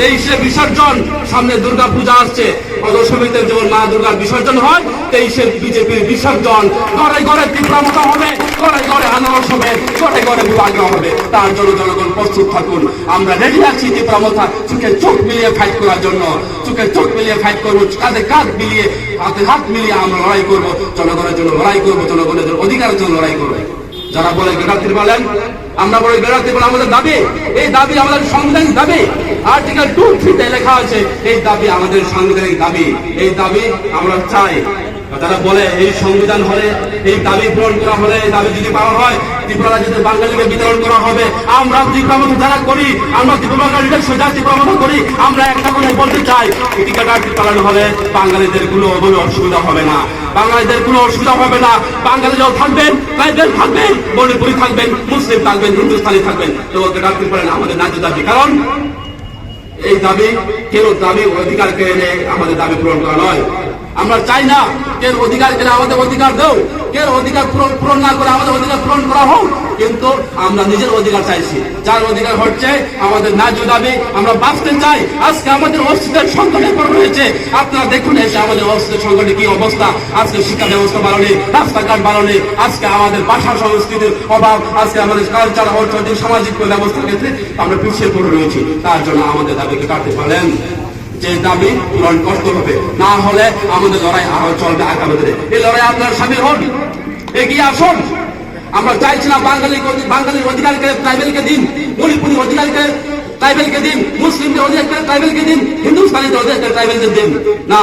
23-এ বিসর্জন, সামনে দুর্গা পূজা আসছে, দশমীতে যেমন মা দুর্গার বিসর্জন হয়, 23-এ বিজেপির বিসর্জন। ঘরে ঘরে তীব্রমতা হবে, ঘরে ঘরে আনারস হবে, ঘরে ঘরে বিভাগ্য হবে। তার জন্য জনগণ প্রস্তুত থাকুন। আমরা রেডি আছি তীব্রমতা চোখে চোখ মিলিয়ে ফাইট করার জন্য। চোখে চোখ মিলিয়ে ফাইট করবো, কাঁধে কাঁধ মিলিয়ে, হাতে হাত মিলিয়ে আমরা লড়াই করবো। জনগণের জন্য লড়াই করবো, জনগণের জন্য অধিকারের জন্য লড়াই করবো। যারা বলে বেড়াতে বলেন, আমরা বলি বেড়াতে বলে আমাদের দাবি, এই দাবি আমাদের সাংবিধানিক দাবি। আর্টিকেল 2-3 লেখা আছে এই দাবি আমাদের সাংবিধানিক দাবি। এই দাবি আমরা চাই। যারা বলে এই সংবিধান হলে, এই দাবি পূরণ করা হলে, এই দাবি যদি পাওয়া হয় ত্রিপুরা রাজ্যে বাঙালিকে বিতরণ করা হবে, আমরা তীব্রমতা যারা করি, আমরা তীব্রমতা সোজা তীব্রমতা করি, আমরা একটা কথা বলতে চাই, টিকাকার্ড পালানো হলে বাঙালিদের কোনো অসুবিধা হবে না, বাঙালিদের কোনো অসুবিধা হবে না। বাঙালিরাও থাকবেন, ট্রাইবেল থাকবেন, মণিপুরি থাকবেন, মুসলিম থাকবেন, হিন্দুস্তানি থাকবেন। তো ডাকতে পারেন আমাদের ন্যায্য দাবি। কারণ এই দাবি কেউ দাবি অধিকার কেড়ে নেয়, আমাদের দাবি পূরণ করা নয়। আমরা চাই না কেউ অধিকার কেড়ে আমাদের অধিকার দেও, কেউ অধিকার পূরণ না করে আমাদের অধিকার পূরণ করা হোক, কিন্তু আমরা নিজের অধিকার চাইছি। যার অধিকার হচ্ছে আমাদের ন্যায্য দাবি, আমরা বাঁচতে চাই। আজকে আমাদের অস্তিত্বের সংকটে পড়ে রয়েছে। আপনারা দেখুন এসে আমাদের অস্তিত্বের সংকটে কি অবস্থা। আজকে শিক্ষা ব্যবস্থা বাড়ালে, রাস্তাঘাট বাড়ালে, আজকে আমাদের ভাষা সংস্কৃতির অভাব, আজকে আমাদের কালচার, অর্থনৈতিক, সামাজিক ব্যবস্থার ক্ষেত্রে আমরা পিছিয়ে পড়ে রয়েছি। তার জন্য আমাদের দাবিকে কাটতে পারেন, যে দাবি পূরণ করতে হবে, না হলে আমাদের লড়াই আরো চলবে আগামী দিনে। এই লড়াই আপনারা সামিল হন, এগিয়ে আসুন। আমরা চাইছি না বাঙালির অধিকারকে ট্রাইবেলকে দিন, মণিপুরি অধিকারকে ট্রাইবেলকে দিন, মুসলিমদের অধিকার ট্রাইবেলকে দিন, হিন্দুস্তানিদের অধিকার ট্রাইবেলদের দিন। না,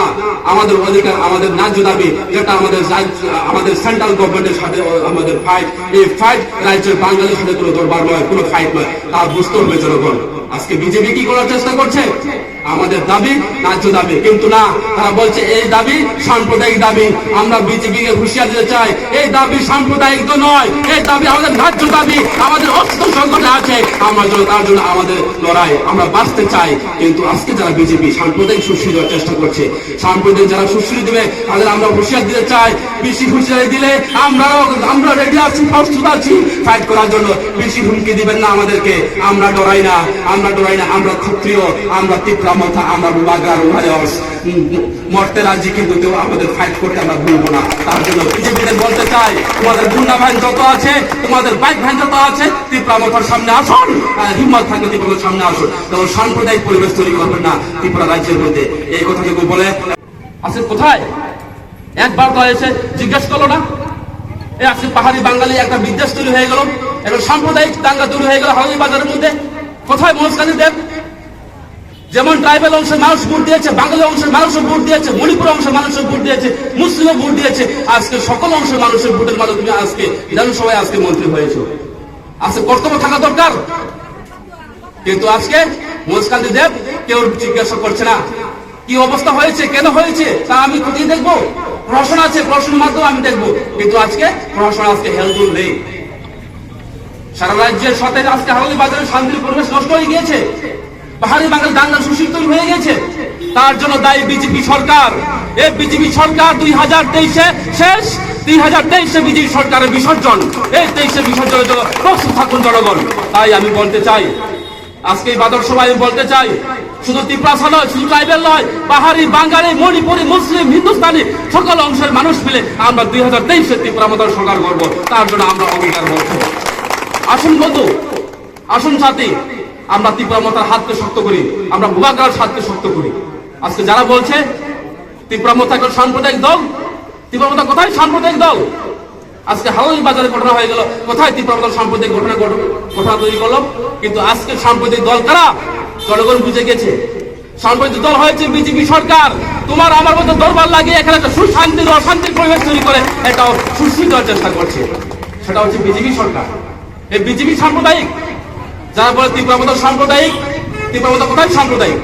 আমাদের অধিকার, আমাদের ন্যায্য দাবি, যেটা আমাদের সেন্ট্রাল গভর্নমেন্টের সাথে আমাদের ফাইট, এই ফাইট রাজ্যের বাঙালির সাথে কোনো দরবার নয়, কোনো ফাইট নয়। তা বুঝতে হবে জনগণ। আজকে বিজেপি কি করার চেষ্টা করছে? আমাদের দাবি ন্যায্য দাবি, কিন্তু না, তারা বলছে এই দাবি সাম্প্রদায়িক দাবি। আমরা বিজেপিকে হুঁশিয়ার দিতে চাই, এই দাবি সাম্প্রদায়িক তো নয়, এই দাবি আমাদের ন্যায্য দাবি। আমাদের অস্তিত্ব সংকটে আছে, আমরা তার জন্য আমাদের লড়াই, আমরা বাঁচতে চাই। কিন্তু আজকে যারা বিজেপি সাম্প্রদায়িক সুশ্রী দেওয়ার চেষ্টা করছে, সাম্প্রদায়িক যারা সুশ্রী দেবে তাদের আমরা হুঁশিয়ার দিতে চাই। বেশি হুঁশিয়ারি দিলে আমরা রেডি আছি, প্রস্তুত আছি ফাইট করার জন্য। বেশি হুমকি দিবেন না আমাদেরকে, আমরা ডরাই না, আমরা ডরাই না। আমরা ক্ষত্রিয়, আমরা তীব্রমতা, আমরা বাগার মরতে রাজি, কিন্তু আমাদের ফাইট করতে আমরা ভুলবো না। তার জন্য বিজেপিদের বলতে চাই, তোমাদের গুন্ডা ভ্যান যত আছে, তোমাদের বাইক ভ্যান যত আছে, তীব্রমতার সামনে আসুন, হিম্মত থাকলে তীব্রতার সামনে আসুন। তখন সাম্প্রদায়িক পরিবেশ তৈরি করবেন না ত্রিপুরা রাজ্যের মধ্যে। এই কথা কেউ বলে আছে কোথায়? একবার তো এসে জিজ্ঞেস করলো না? আজকে পাহাড়ি বাঙালি একটা বিদ্বেষ তৈরি হয়ে গেল, একটা সাম্প্রদায়িক দাঙ্গা তৈরি হয়ে গেল হালদি বাজারের মধ্যে। কোথায় মনস্কানি দেব? যেমন ট্রাইবেল অংশের মানুষ ভোট দিয়েছে, বাঙালি অংশের মানুষও ভোট দিয়েছে, মণিপুর অংশের মানুষও ভোট দিয়েছে, মুসলিমও ভোট দিয়েছে। আজকে সকল অংশের মানুষের ভোটের মাধ্যমে তুমি আজকে বিধানসভায় আজকে মন্ত্রী হয়েছো। আজকে কর্তব্য থাকা দরকার। কিন্তু আজকে মনস্কান্তি দেব কেউ জিজ্ঞাসা করছে না কি অবস্থা হয়েছে, কেন হয়েছে, তা আমি খতিয়ে দেখবো। প্রশাসন আছে, প্রশাসনের মাধ্যমে আমি দেখবো, কিন্তু আজকে প্রশাসন আজকে হেল্পফুল নেই। সারা রাজ্যের সাথে আজকে হালদি বাজারে শান্তির পরিবেশ নষ্ট হয়ে গিয়েছে, পাহাড়ি বাঙালি দাঙ্গা সুশীল তৈরি হয়ে গেছে। তার জন্য দায়ী বিজেপি সরকার। এই বিজেপি সরকার 2023-এ শেষ, 2023-এ বিজেপি সরকারের বিসর্জন। এই 23-এর বিসর্জনের জন্য প্রস্তুত থাকুন জনগণ। তাই আমি বলতে চাই, আজকে এই বাদর সভায় আমি বলতে চাই, শুধু ত্রিপুরা নয়, শুধু ট্রাইবেল নয়, পাহাড়ি বাঙালি, মণিপুরি, মুসলিম, হিন্দুস্তানি সকল অংশের মানুষ মিলে আমরা 2023-এ ত্রিপুরা মতার সরকার করবো। তার জন্য আমরা অঙ্গীকার করবো। আসুন বন্ধু, আসুন সাথী, আমরা তীব্রমতার হাতকে শক্ত করি, আমরা ভূভাগ্রার হাতকে শক্ত করি। আজকে যারা বলছে তীব্রমতা একটা সাম্প্রদায়িক দল, তীব্রমতা কোথায় সাম্প্রদায়িক দল? আজকে হালদি বাজারে ঘটনা হয়ে গেল, কোথায় তীব্রমতার সাম্প্রদায়িক ঘটনা তৈরি করলো? কিন্তু আজকে সাম্প্রদায়িক দল কারা? জনগণ বুঝে গেছে। সাম্প্রদায়িক দল হয়েছে বিজেপি সরকার। তোমার আমার মধ্যে দরবার লাগিয়ে এখানে একটা সুশান্তির অশান্তির পরিবেশ তৈরি করে এটাও সুশ্রী দেওয়ার চেষ্টা করছে, সেটা হচ্ছে বিজেপি সরকার। এই বিজেপি সাম্প্রদায়িক। যারা বলে তীব্রমতা সাম্প্রদায়িক, তীব্রমতা কোথায় সাম্প্রদায়িক?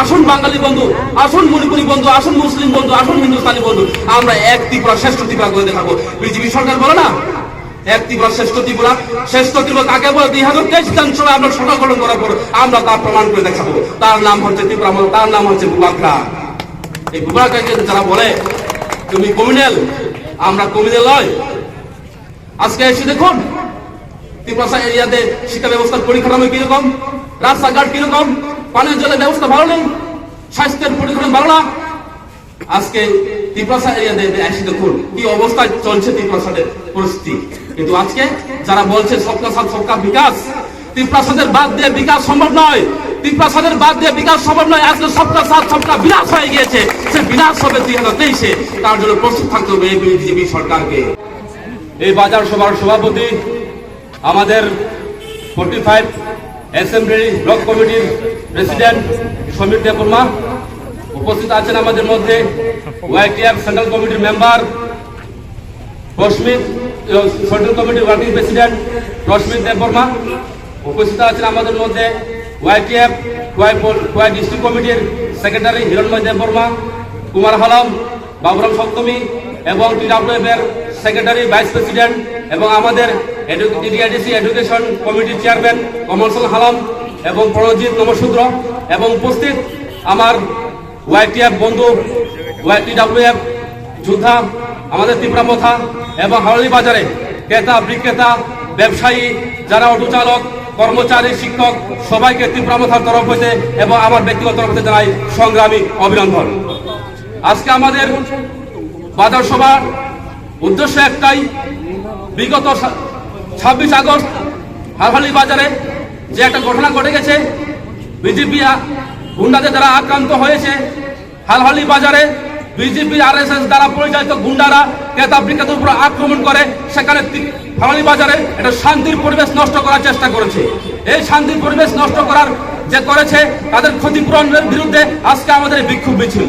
আসুন বাঙালি বন্ধু, আসুন মণিপুরি বন্ধু, আসুন মুসলিম বন্ধু, আসুন হিন্দুস্তানি বন্ধু, আমরা এক ত্রিপুরা শ্রেষ্ঠ ত্রিপুরা করে দেখাবো। বিজেপি সরকার বলে না এক ত্রিপুরা শ্রেষ্ঠ ত্রিপুরা, শ্রেষ্ঠ ত্রিপুরা কাকে বলে? 2023 বিধানসভায় আমরা সভা গঠন করার পর আমরা তা প্রমাণ করে দেখাবো। তার নাম হচ্ছে ত্রিপুরা, তার নাম হচ্ছে ভূভাগ্রা। এই ভূভাগ্রাকে যারা বলে তুমি কমিউনাল, আমরা কমিউনাল নয়। আজকে এসে দেখুন ত্রিপুরা এরিয়াতে শিক্ষা ব্যবস্থার পরিকাঠামো কিরকম, রাস্তাঘাট কিরকম, পানীয় জলের ব্যবস্থা ভালো নেই, স্বাস্থ্যের পরিকাঠামো ভালো না। আজকে তিপ্রাসা এরিয়াতে এসে দেখুন কি অবস্থায় চলছে তিপ্রাসাদের পরিস্থিতি। কিন্তু আজকে যারা বলছে সবকা সাথ সবকা বিকাশ, তিপ্রাসাদের বাদ দিয়ে বিকাশ সম্ভব নয়, তিপ্রাসাদের বাদ দিয়ে বিকাশ সম্ভব নয়। আজকে সবকা সাথ সবকা বিনাশ হয়ে গিয়েছে, সে বিনাশ হবে 2023-এ। তার জন্য প্রস্তুত থাকতে হবে এই বিজেপি সরকারকে। এই বাজার সভার সভাপতি আমাদের 45 অ্যাসেম্বলি ব্লক কমিটির প্রেসিডেন্ট সমীর দেববর্মা, উপস্থিত আছেন আমাদের মধ্যে ওয়াইটিএফ সেন্ট্রাল কমিটির মেম্বার রশ্মিত, সেন্ট্রাল কমিটির ওয়ার্কিং প্রেসিডেন্ট রশ্মিত দেববর্মা, উপস্থিত আছেন আমাদের মধ্যে ওয়াইটিএফ কোয়াই ডিস্ট্রিক্ট কমিটির সেক্রেটারি হিরণময় দেববর্মা, কুমার হালাম, বাবুরাম সপ্তমী এবং টিডাব্লিউএফ এর সেক্রেটারি ভাইস প্রেসিডেন্ট এবং আমাদের টিডিআইডিসি এডুকেশন কমিটির চেয়ারম্যান কমলসল হালাম এবং প্রণজিৎ নমশূদ্র, এবং উপস্থিত আমার ওয়াইটিএফ বন্ধু টিডাব্লিউএফ যোদ্ধা আমাদের তিপ্রামথা এবং হাওড়ি বাজারে ক্রেতা বিক্রেতা ব্যবসায়ী যারা অটো চালক কর্মচারী শিক্ষক সবাইকে তিপ্রামথার তরফ হইতে এবং আমার ব্যক্তিগত তরফ হতে জানাই সংগ্রামী অভিনন্দন। আজকে আমাদের বাজার সভার উদ্দেশ্য একটাই, বিগত 26 আগস্ট হারহালি বাজারে যে একটা ঘটনা ঘটে গেছে, বিজেপি গুন্ডাদের দ্বারা আক্রান্ত হয়েছে। হালহালি বাজারে বিজেপি আরএসএস দ্বারা পরিচালিত গুন্ডারা ক্রেতা বিক্রেতার উপর আক্রমণ করে, সেখানে হালহালি বাজারে একটা শান্তির পরিবেশ নষ্ট করার চেষ্টা করেছে। এই শান্তির পরিবেশ নষ্ট করার যে করেছে তাদের ক্ষতিপূরণের বিরুদ্ধে আজকে আমাদের বিক্ষোভ মিছিল।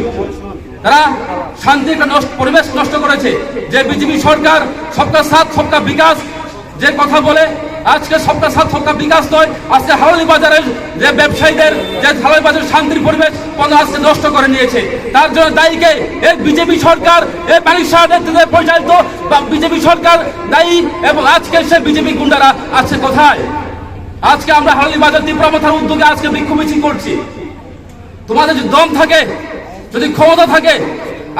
তারা শান্তির পরিবেশ নষ্ট করেছে। যে বিজেপি সরকার সবকা সাথ সবকা বিকাশ যে কথা বলে, আজকে সবকা সাথ সবকা বিকাশ নয়, আজকে হাওড়ি বাজারের যে ব্যবসায়ীদের যে হাওড়ি বাজারের শান্তির পরিবেশ আজকে নষ্ট করে নিয়েছে। তার জন্য দায়ীকে এই বিজেপি সরকার, এই মানিক শাহ নেতৃত্বে পরিচালিত বিজেপি সরকার দায়ী। এবং আজকে সে বিজেপি গুন্ডারা আছে কোথায়? আজকে আমরা হাওড়ি বাজার তিপ্রামথার উদ্যোগে আজকে বিক্ষোভ মিছিল করছি। তোমাদের যদি দম থাকে, যদি ক্ষমতা থাকে,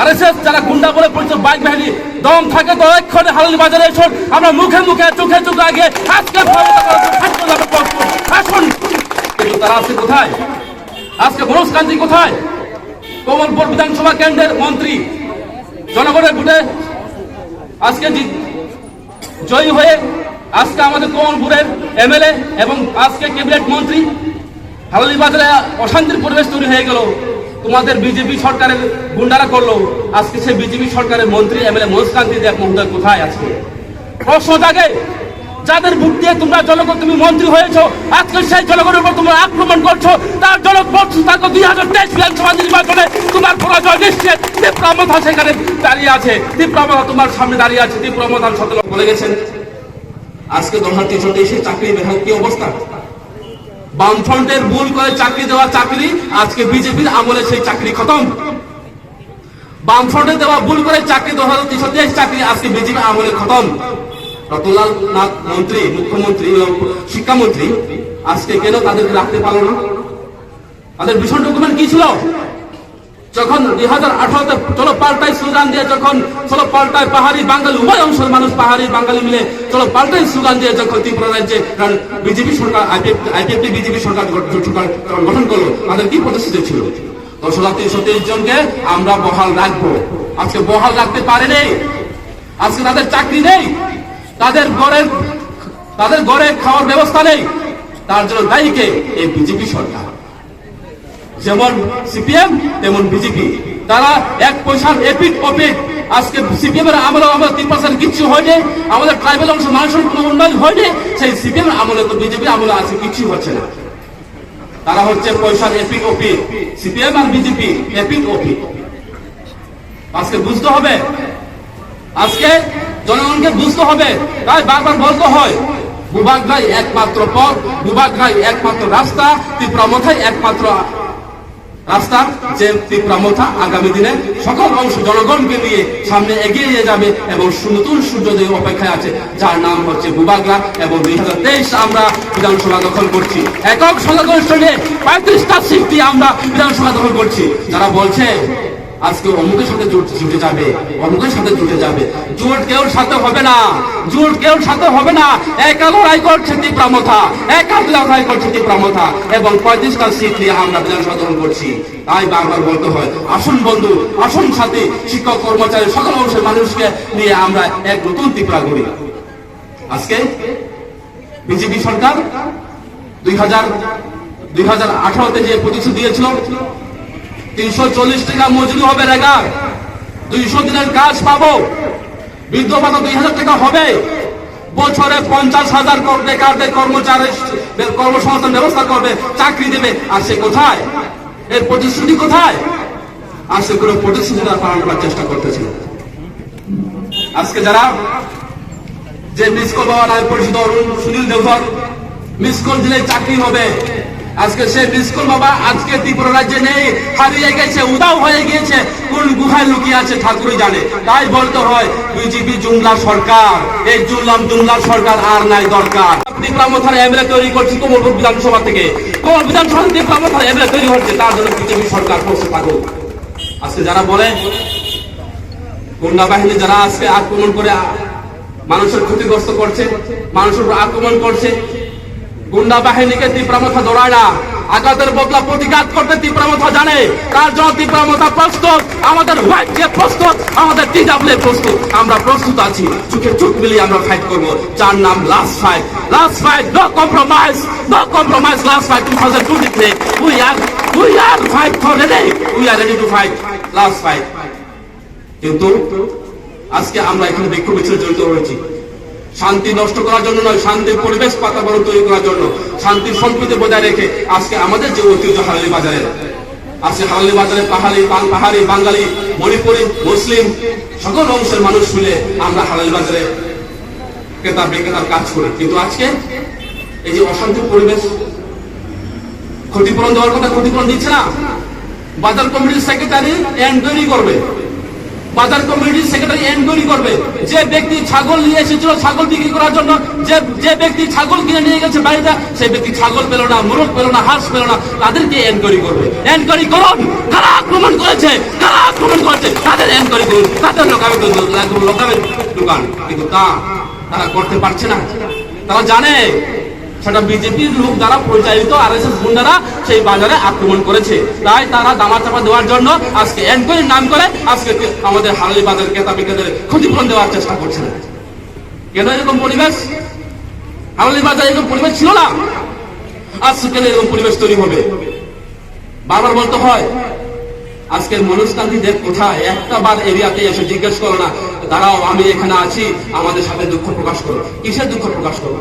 আরএসএস যারা গুন্ডা বলে পরিচিত বাইক বাহিনী দম থাকে তো এক্ষণে হালহালি বাজারে এসে আমরা মুখে মুখে চোখে চোখে আগে আজকে আসুন। কিন্তু তারা আছে কোথায়? আজকে মনোজ কান্তি কোথায়? কমলপুর বিধানসভা কেন্দ্রের মন্ত্রী জনগণের ভোটে আজকে জয়ী হয়ে আজকে আমাদের কমলপুরের এমএলএ এবং আজকে ক্যাবিনেট মন্ত্রী। হালহালি বাজারে অশান্তির পরিবেশ তৈরি হয়ে গেল, তোমাদের বিজেপি সরকারের গুন্ডারা করলো। আজকে সেই বিজেপি সরকারের মন্ত্রী এমএলএ মনোজ কান্তি দেব মহোদয় কোথায়? আজকে প্রশ্ন জাগে, যাদের ভোট দিয়ে তোমরা জনগণ তুমি মন্ত্রী হয়েছো, আজকে সেই জনগণের উপর তোমরা আক্রমণ করছো। তার জনক বলছো 2023 বিধানসভা নির্বাচনে তোমার পরাজয় নিশ্চিত। তিপ্রামথা সেখানে দাঁড়িয়ে আছে, তিপ্রামথা তোমার সামনে দাঁড়িয়ে আছে। তিপ্রামথার সাথে বলে গেছেন আজকে 2023 চাকরি বেহাল কি অবস্থা। বামফ্রন্টের ভুল করে চাকরি দেওয়া চাকরি আজকে বিজেপির আমলে সেই চাকরি খতম। বামফ্রন্টে দেওয়া ভুল করে চাকরি 2023 চাকরি আজকে বিজেপি আমলে খতম। রতনলাল নাথ মন্ত্রী, মুখ্যমন্ত্রী, শিক্ষামন্ত্রী আজকে কেন তাদেরকে রাখতে পারলো না? তাদের ভীষণ ডকুমেন্ট কি ছিল? যখন 2018-তে চলো পাল্টাই স্লোগান দিয়ে, যখন চলো পাল্টায় পাহাড়ি বাঙালি উভয় অংশের মানুষ পাহাড়ি বাঙালি মিলে চলো পাল্টাই স্লোগান দিয়ে যখন ত্রিপুরা রাজ্যে বিজেপি সরকার আইপিএফটি বিজেপি সরকার গঠন করলো, তাদের কি প্রতিশ্রুতি ছিল? 10,330 জনকে আমরা বহাল রাখবো। আজকে বহাল রাখতে পারে নেই। আজকে তাদের চাকরি নেই, তাদের ঘরে খাওয়ার ব্যবস্থা নেই। তার জন্য দায়ীকে এই বিজেপি সরকার। যেমন সিপিএম তেমন বিজেপি, তারা এক পয়সার এপিট ওপিট। আজকে সিপিএম এর আমলে আমাদের 3% কিচ্ছু হয়নি, আমাদের ট্রাইবেল অংশ মানুষের কোনো উন্নয়ন হয়নি। সেই সিপিএম আমলে তো বিজেপি আমলে আছে কিচ্ছু হচ্ছে না। তারা হচ্ছে পয়সার এপিট ওপিট, সিপিএম আর বিজেপি এপিট ওপিট। আজকে বুঝতে হবে, আজকে জনগণকে বুঝতে হবে। তাই বারবার বলতে হয় বুবাগ্রাই একমাত্র পথ, বুবাগ্রাই একমাত্র রাস্তা, তিপ্রামথাই একমাত্র রাস্তা। যে তিপ্রামথা আগামী দিনে সকল অংশ জনগণকে নিয়ে সামনে এগিয়ে নিয়ে যাবে এবং নতুন সূর্যোদয় অপেক্ষায় আছে, যার নাম হচ্ছে বুবাগ্রা। এবং 2023 আমরা বিধানসভা দখল করছি, একক সংখ্যাগরিষ্ঠ নিয়ে 35টা সিট দিয়ে আমরা বিধানসভা দখল করছি। যারা বলছে আজকে অমুকের সাথে জুটে যাবে, অমুকের সাথে জুটে যাবে। জোট কেউ সাথে হবে না, জোট কেউ সাথে হবে না। একা লড়াই করছে তীব্রামথা, একা লড়াই করছে তীব্রামথা, এবং 35টা সিট নিয়ে আমরা বিধানসভা দখল করছি। তাই বারবার বলতে হয়, আসুন বন্ধু, আসুন সাথী, শিক্ষক কর্মচারী সকল অংশের মানুষকে নিয়ে আমরা এক নতুন ত্রিপুরা গড়ি। আজকে বিজেপি সরকার 2018-তে যে প্রতিশ্রুতি দিয়েছিল 340 টাকা মজুরি হবে রেগার, 200 দিনের কাজ পাবো, বৃদ্ধ ভাতা 2000 টাকা হবে, বছরে 50,000 বেকারদের কর্মসংস্থান ব্যবস্থা করবে, চাকরি দেবে। আর সে কোথায়? এর প্রতিশ্রুতি কোথায়? আর সে কোনো প্রতিশ্রুতি তারা পালন করার চেষ্টা করতেছিল। আজকে যারা যে মিসকল বাবা নামে পরিচিত সুনীল দেওধর, মিসকল দিলে চাকরি হবে, আজকে সে মিসকল বাবা আজকে ত্রিপুরা রাজ্যে নেই, হারিয়ে গেছে, উদাও হয়ে গিয়েছে, কোন গুহায় লুকিয়ে আছে ঠাকুরই জানে। তাই বলতে হয়, বিজেপি জুমলা সরকার, এই জুমলা সরকার আর নাই দরকার। ত্রিপুরামথার এমএলএ তৈরি করছে কোমলপুর বিধানসভা থেকে, কোমল বিধানসভা ত্রিপুরামথার এমএলএ তৈরি হচ্ছে, তার জন্য বিজেপি সরকার করছে পাগল। আজকে যারা বলে গুন্ডা বাহিনী যারা আজকে আক্রমণ করে মানুষের ক্ষতিগ্রস্ত করছে, মানুষের উপর আক্রমণ করছে, গুন্ডা বাহিনীকে তীব্রামথা দৌড়ায় না, আঘাতের বদলা প্রতিঘাত করতে তীব্রামথা জানে। তার জন্য তীব্রামথা প্রস্তুত, আমাদের হোয়াইট যে প্রস্তুত, আমাদের টিডাব্লিউ প্রস্তুত, আমরা প্রস্তুত আছি। চোখে চোখ মিলিয়ে আমরা ফাইট করবো, যার নাম last fight. Last fight, no compromise, no compromise. Last fight 2023, we are fight for ready, we are ready to fight, last fight। কিন্তু আজকে আমরা এখানে বিক্ষোভ মিছিলে জড়িত হয়েছি শান্তি নষ্ট করার জন্য নয়, শান্তির পরিবেশ বাতাবরণ তৈরি করার জন্য, শান্তির সম্প্রীতি বজায় রেখে। আজকে আমাদের যে ঐতিহ্য হারালি বাজারে, আজকে হারালি বাজারে পাহাড়ি, বাঙালি, মণিপুরি, মুসলিম সকল অংশের মানুষ মিলে আমরা হারালি বাজারে ক্রেতা বিক্রেতার কাজ করি। কিন্তু আজকে এই যে অশান্তির পরিবেশ, ক্ষতিপূরণ দেওয়ার কথা ক্ষতিপূরণ দিচ্ছে না। বাজার কমিটির সেক্রেটারি এনকোয়ারি করবে, বাজার কমিটির সেক্রেটারি এনকোয়ারি করবে। যে ব্যক্তি ছাগল নিয়ে এসেছিল ছাগল বিক্রি করার জন্য, যে ব্যক্তি ছাগল কিনে নিয়ে গেছে বাড়িতে, সেই ব্যক্তি ছাগল পেল না, মোরগ পেল না, হাঁস পেল না, তাদেরকে এনকোয়ারি করবে। এনকোয়ারি করুন, কারা আক্রমণ করেছে, কারা আক্রমণ করেছে, তাদের এনকোয়ারি করুন, তাদের লোকাবে দোকান। কিন্তু তারা করতে পারছে না। তারা জানে সেটা বিজেপির লোক দ্বারা পরিচালিত আরএসএস গুন্ডারা সেই বাজারে আক্রমণ করেছে। তাই তারা দামাচাপা দেওয়ার জন্য আজকে এনকোয়ারির নাম করে আজকে আমাদের হারালি বাজার ক্রেতা বিক্রেতাদের ক্ষতিপূরণ দেওয়ার চেষ্টা করছে। কেন এরকম পরিবেশ? হারালি বাজার এরকম পরিবেশ ছিল না, আজকে কেন এরকম পরিবেশ তৈরি হবে? বারবার বলতে হয়, আজকের মনোজ কান্তি দেব কোথায়? একটা বার এরিয়াতে এসে জিজ্ঞেস করো না, দাঁড়াও আমি এখানে আছি, আমাদের সাথে দুঃখ প্রকাশ করো। কিসের দুঃখ প্রকাশ করো?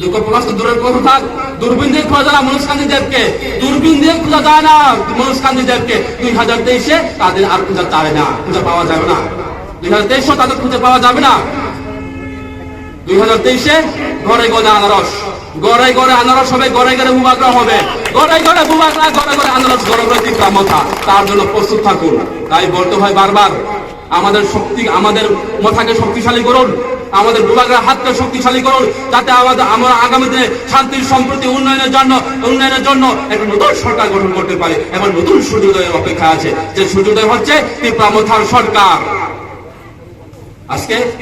দুঃখ প্রকাশ তো দূরের কথা থাক, দূরবীন দিয়ে খোঁজা যায় না মনোজ কান্তি দেবকে, দূরবীন দিয়ে খোঁজা যায় না মনোজ কান্তি দেবকে। 2023-এ তাদের আর খোঁজা যাবে না, খুঁজে পাওয়া যাবে না। 2023-এও তাদের খুঁজে পাওয়া যাবে না। 2023-এ ঘরে ঘরে আনারস, ঘরে ঘরে আনারস হবে, ঘরে ঘরে বুবাগরা হবে, ঘরে ঘরে বুবাগরা, ঘরে ঘরে আনারস, ঘরে ঘরে তীব্রামথা। তার জন্য প্রস্তুত থাকুন। তাই বলতে হয় বারবার, আমাদের শক্তি, আমাদের মাথাকে শক্তিশালী করুন, আমাদের বুবাগরা হাতকে শক্তিশালী করুন, যাতে আমরা আগামী দিনে শান্তির সম্প্রতি উন্নয়নের জন্য একটা নতুন সরকার গঠন করতে পারি। এবং নতুন সূর্যোদয়ের অপেক্ষা আছে, যে সূর্যোদয় হচ্ছে তীব্রামথার সরকার। আজকে